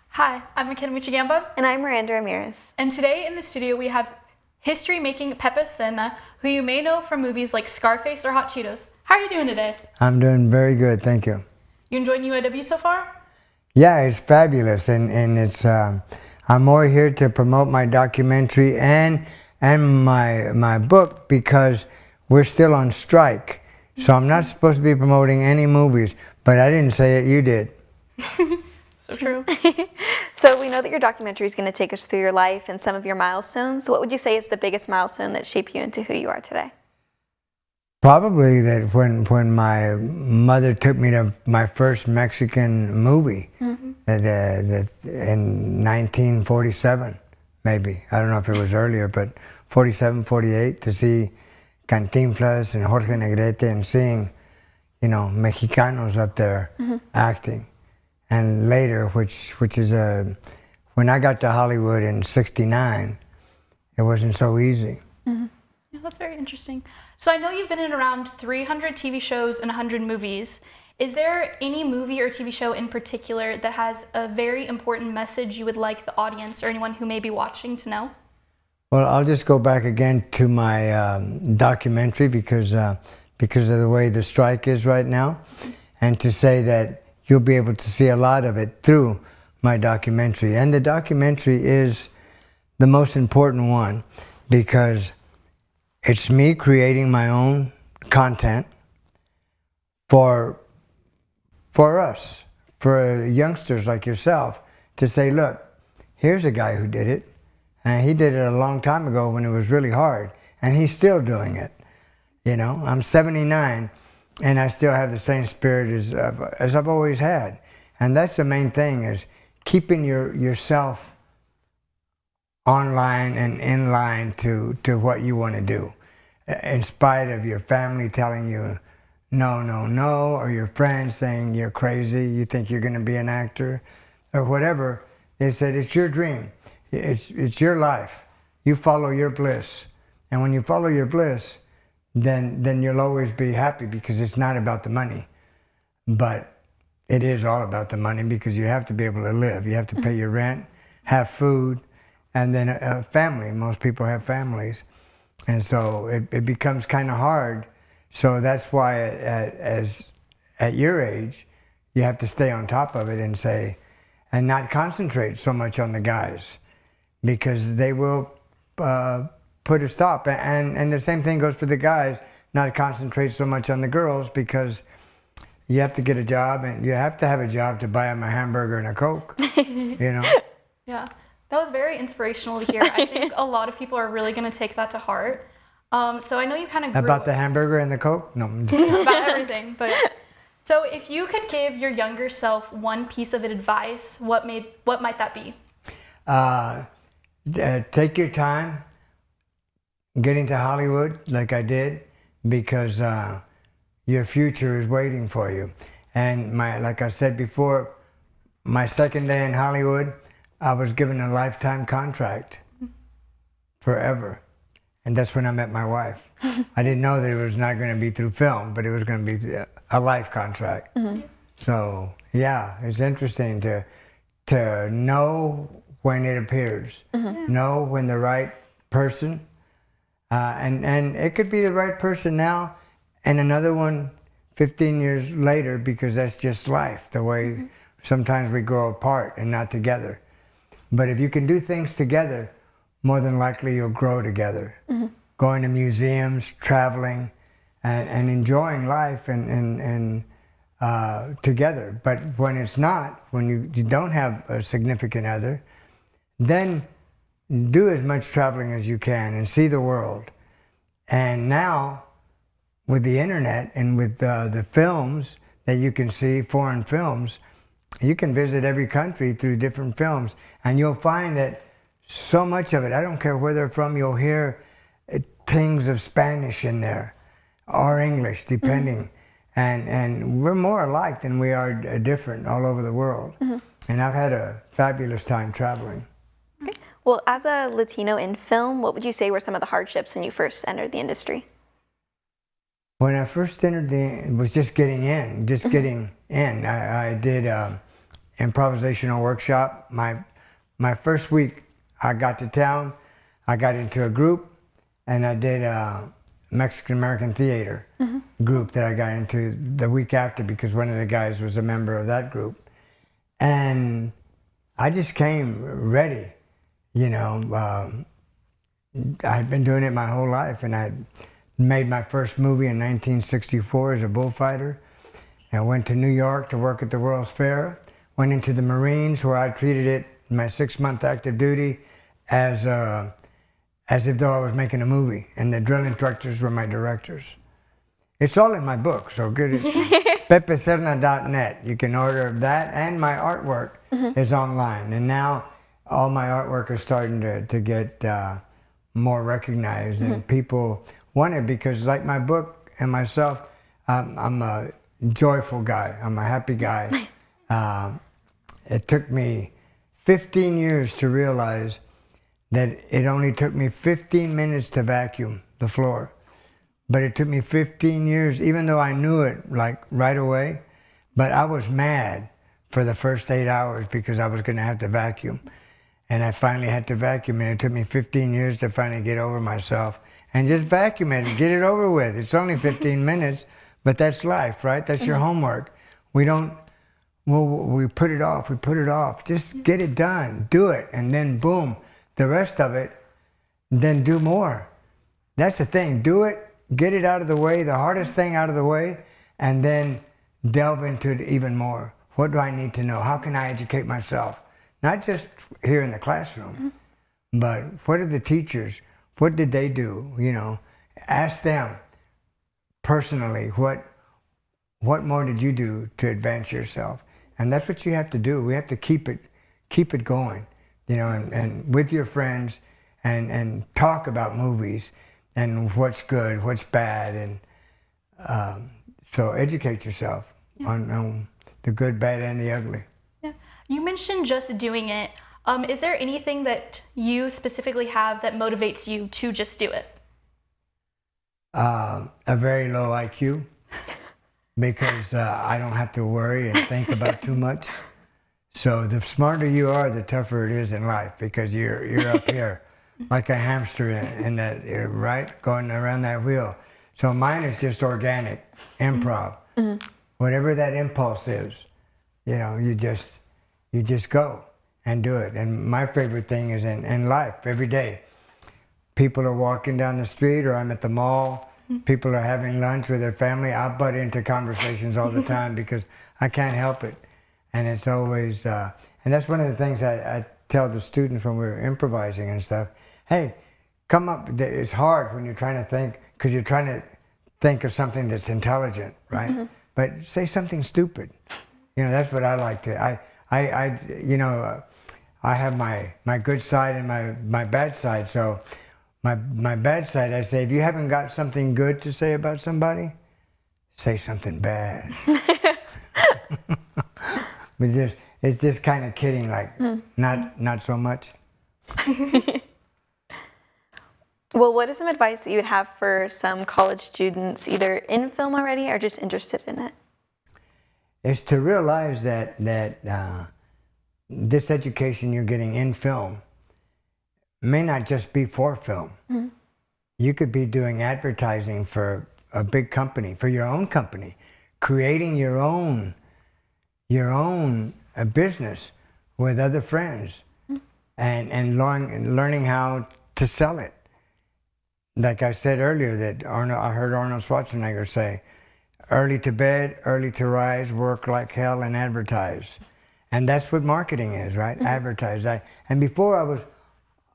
Hi, I'm McKenna Michigamba. And I'm Miranda Ramirez. And today in the studio we have history-making Pepe Serna, who you may know from movies like Scarface or Hot Cheetos. How are you doing today? I'm doing very good, thank you. You enjoying UIW so far? Yeah, it's fabulous, and it's I'm more here to promote my documentary and my book because we're still on strike. So I'm not supposed to be promoting any movies, but I didn't say it, you did. So true. So we know that your documentary is going to take us through your life and some of your milestones. What would you say is the biggest milestone that shaped you into who you are today? Probably that when my mother took me to my first Mexican movie in 1947, maybe. I don't know if it was earlier, but 47, 48, to see Cantinflas and Jorge Negrete and seeing, you know, Mexicanos up there acting. And later, which is when I got to Hollywood in '69, it wasn't so easy. Yeah, that's very interesting. So I know you've been in around 300 TV shows and 100 movies. Is there any movie or TV show in particular that has a very important message you would like the audience or anyone who may be watching to know? Well, I'll just go back again to my documentary because of the way the strike is right now, and to say that you'll be able to see a lot of it through my documentary. And the documentary is the most important one because it's me creating my own content for us, for youngsters like yourself, to say, look, here's a guy who did it, and he did it a long time ago when it was really hard, and he's still doing it. You know, I'm 79, and I still have the same spirit as I've always had. And that's the main thing, is keeping yourself online and in line to what you want to do, in spite of your family telling you no, no, no, or your friends saying you're crazy, you think you're going to be an actor, or whatever. They said, it's your dream, it's your life, you follow your bliss. And when you follow your bliss, then you'll always be happy, because it's not about the money. But it is all about the money, because you have to be able to live. You have to pay your rent, have food, and then a family. Most people have families. And so it becomes kind of hard. So that's why at your age, you have to stay on top of it and say, and not concentrate so much on the guys, because they will put a stop. And the same thing goes for the guys, not concentrate so much on the girls, because you have to get a job, and you have to have a job to buy them a hamburger and a Coke, you know? Yeah, that was very inspirational to hear. I think a lot of people are really going to take that to heart. So I know you kind of grew About the hamburger and the Coke? No, I'm just about everything. But so if you could give your younger self one piece of advice, what might that be? Take your time getting to Hollywood like I did, because your future is waiting for you. And like I said before, my second day in Hollywood, I was given a lifetime contract, forever. And that's when I met my wife. I didn't know that it was not going to be through film, but it was going to be a life contract. So yeah, it's interesting to know when it appears, know when the right person, and it could be the right person now, and another one 15 years later, because that's just life, the way sometimes we grow apart and not together. But if you can do things together, more than likely you'll grow together. Going to museums, traveling, and enjoying life and together. But when it's not, when you don't have a significant other, then do as much traveling as you can and see the world. And now, with the internet and with the films that you can see, foreign films, you can visit every country through different films, and you'll find that so much of it, I don't care where they're from, you'll hear things of Spanish in there, or English, depending. And we're more alike than we are different all over the world. And I've had a fabulous time traveling. Okay. Well, as a Latino in film, what would you say were some of the hardships when you first entered the industry? When I first entered it was just getting in, I did improvisational workshop. My first week, I got to town, I got into a group, and I did Mexican American theater group that I got into the week after because one of the guys was a member of that group. And I just came ready, you know. I'd been doing it my whole life, and I made my first movie in 1964 as a bullfighter. I went to New York to work at the World's Fair, went into the Marines where I treated it, my 6-month active duty, as if though I was making a movie, and the drill instructors were my directors. It's all in my book, so good. PepeSerna.net. You can order that, and my artwork is online. And now all my artwork is starting to get more recognized, and people want it because, like my book and myself, I'm a joyful guy. I'm a happy guy. It took me 15 years to realize that it only took me 15 minutes to vacuum the floor. But it took me 15 years, even though I knew it like right away, but I was mad for the first 8 hours because I was gonna have to vacuum. And I finally had to vacuum, and it took me 15 years to finally get over myself and just vacuum it and get it over with. It's only 15 minutes, but that's life, right? That's your homework. We don't, well, we put it off, Just get it done, do it, and then boom, the rest of it, then do more. That's the thing, do it, get it out of the way, the hardest thing out of the way, and then delve into it even more. What do I need to know? How can I educate myself? Not just here in the classroom, but what are the teachers? What did they do? You know, ask them personally, what more did you do to advance yourself? And that's what you have to do. We have to keep it going, you know, and with your friends, and talk about movies and what's good, what's bad, and so educate yourself on the good, bad, and the ugly. Yeah. You mentioned just doing it. Is there anything that you specifically have that motivates you to just do it? A very low IQ, because I don't have to worry and think about too much. So the smarter you are, the tougher it is in life, because you're up here like a hamster in that, right, going around that wheel. So mine is just organic improv. Whatever that impulse is, you know, you just go and do it. And my favorite thing is in life, every day. People are walking down the street, or I'm at the mall, people are having lunch with their family. I butt into conversations all the time because I can't help it. And it's always, and that's one of the things I tell the students when we're improvising and stuff. Hey, come up, it's hard when you're trying to think, because you're trying to think of something that's intelligent, right? But say something stupid. You know, that's what I like to, you know, I have my good side and my bad side. So my bad side, I say, if you haven't got something good to say about somebody, say something bad. But it's just kind of kidding, like not so much. Well, what is some advice that you would have for some college students, either in film already or just interested in it? It's to realize that this education you're getting in film may not just be for film. You could be doing advertising for a big company, for your own company, creating your own business with other friends, and learning how to sell it. Like I said earlier, that I heard Arnold Schwarzenegger say, early to bed, early to rise, work like hell, and advertise. And that's what marketing is, right? Advertise. And before I was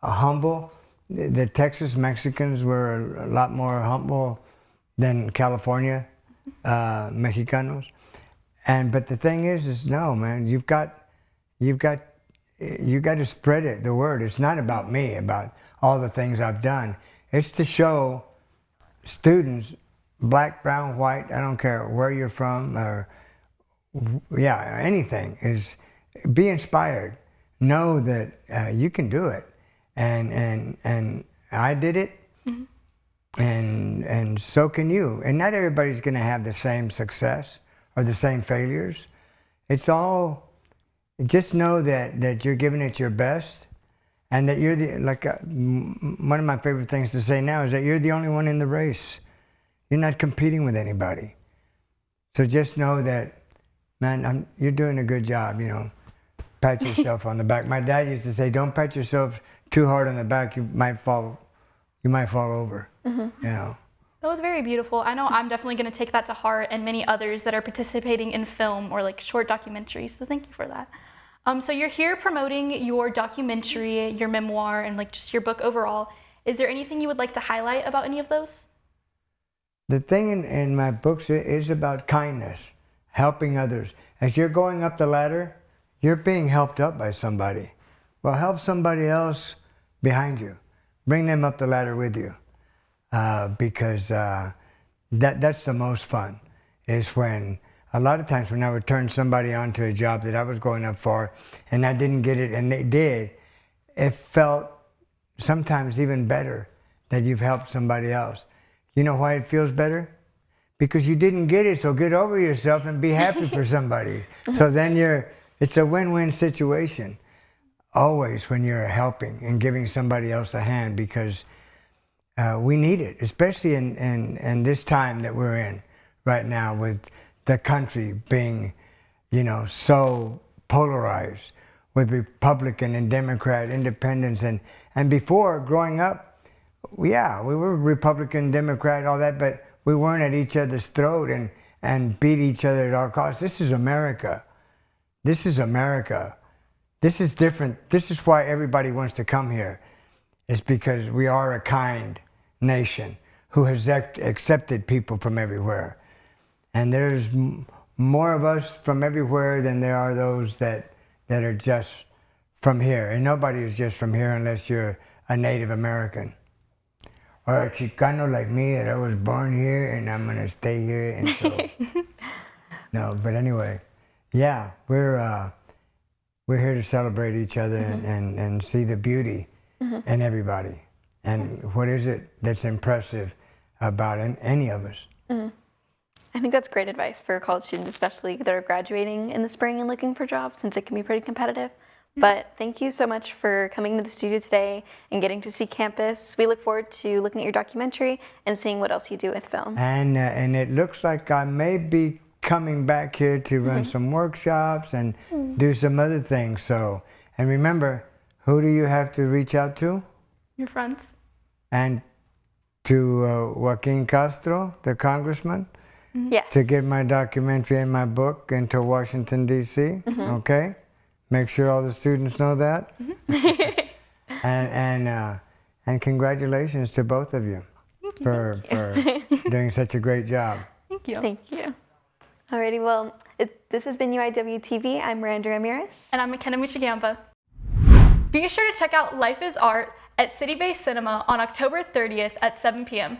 humble. The Texas Mexicans were a lot more humble than California Mexicanos. But the thing is no, man, you've got to spread it, the word. It's not about me, about all the things I've done. It's to show students, black, brown, white, I don't care where you're from, or anything, is be inspired. Know that you can do it. And I did it, And so can you. And not everybody's going to have the same success or the same failures. It's all, just know that you're giving it your best, and that you're one of my favorite things to say now is that you're the only one in the race. You're not competing with anybody. So just know that, man, you're doing a good job, you know. Pat yourself on the back. My dad used to say, don't pat yourself too hard on the back. You might fall over, you know. That was very beautiful. I know I'm definitely going to take that to heart, and many others that are participating in film or like short documentaries. So thank you for that. So you're here promoting your documentary, your memoir, and like just your book overall. Is there anything you would like to highlight about any of those? The thing in my books is about kindness, helping others. As you're going up the ladder, you're being helped up by somebody. Well, help somebody else behind you. Bring them up the ladder with you. Because that's the most fun, is when, a lot of times when I would turn somebody onto a job that I was going up for and I didn't get it and they did, it felt sometimes even better that you've helped somebody else. You know why it feels better? Because you didn't get it, so get over yourself and be happy for somebody. So then it's a win-win situation, always, when you're helping and giving somebody else a hand, because we need it, especially in this time that we're in right now, with the country being, you know, so polarized with Republican and Democrat, independents, and before, growing up, yeah, we were Republican, Democrat, all that, but we weren't at each other's throat and beat each other at all costs. This is America. This is America. This is different. This is why everybody wants to come here. It's because we are a kind nation who has accepted people from everywhere. And there's more of us from everywhere than there are those that are just from here. And nobody is just from here unless you're a Native American. Or a Chicano like me, that I was born here and I'm going to stay here. And so, no, but anyway, yeah, we're here to celebrate each other and see the beauty in everybody. And what is it that's impressive about any of us? I think that's great advice for college students, especially that are graduating in the spring and looking for jobs, since it can be pretty competitive. But thank you so much for coming to the studio today and getting to see campus. We look forward to looking at your documentary and seeing what else you do with film. And it looks like I may be coming back here to run some workshops and do some other things. So, and remember, who do you have to reach out to? Your friends. And to Joaquin Castro, the congressman, Yes. to get my documentary and my book into Washington, D.C., okay? Make sure all the students know that. And congratulations to both of you for doing such a great job. Thank you. Thank you. Alrighty, well, this has been UIWtv. I'm Miranda Ramirez. And I'm McKenna Michigamba. Be sure to check out Life is Art at City Bay Cinema on October 30th at 7 p.m.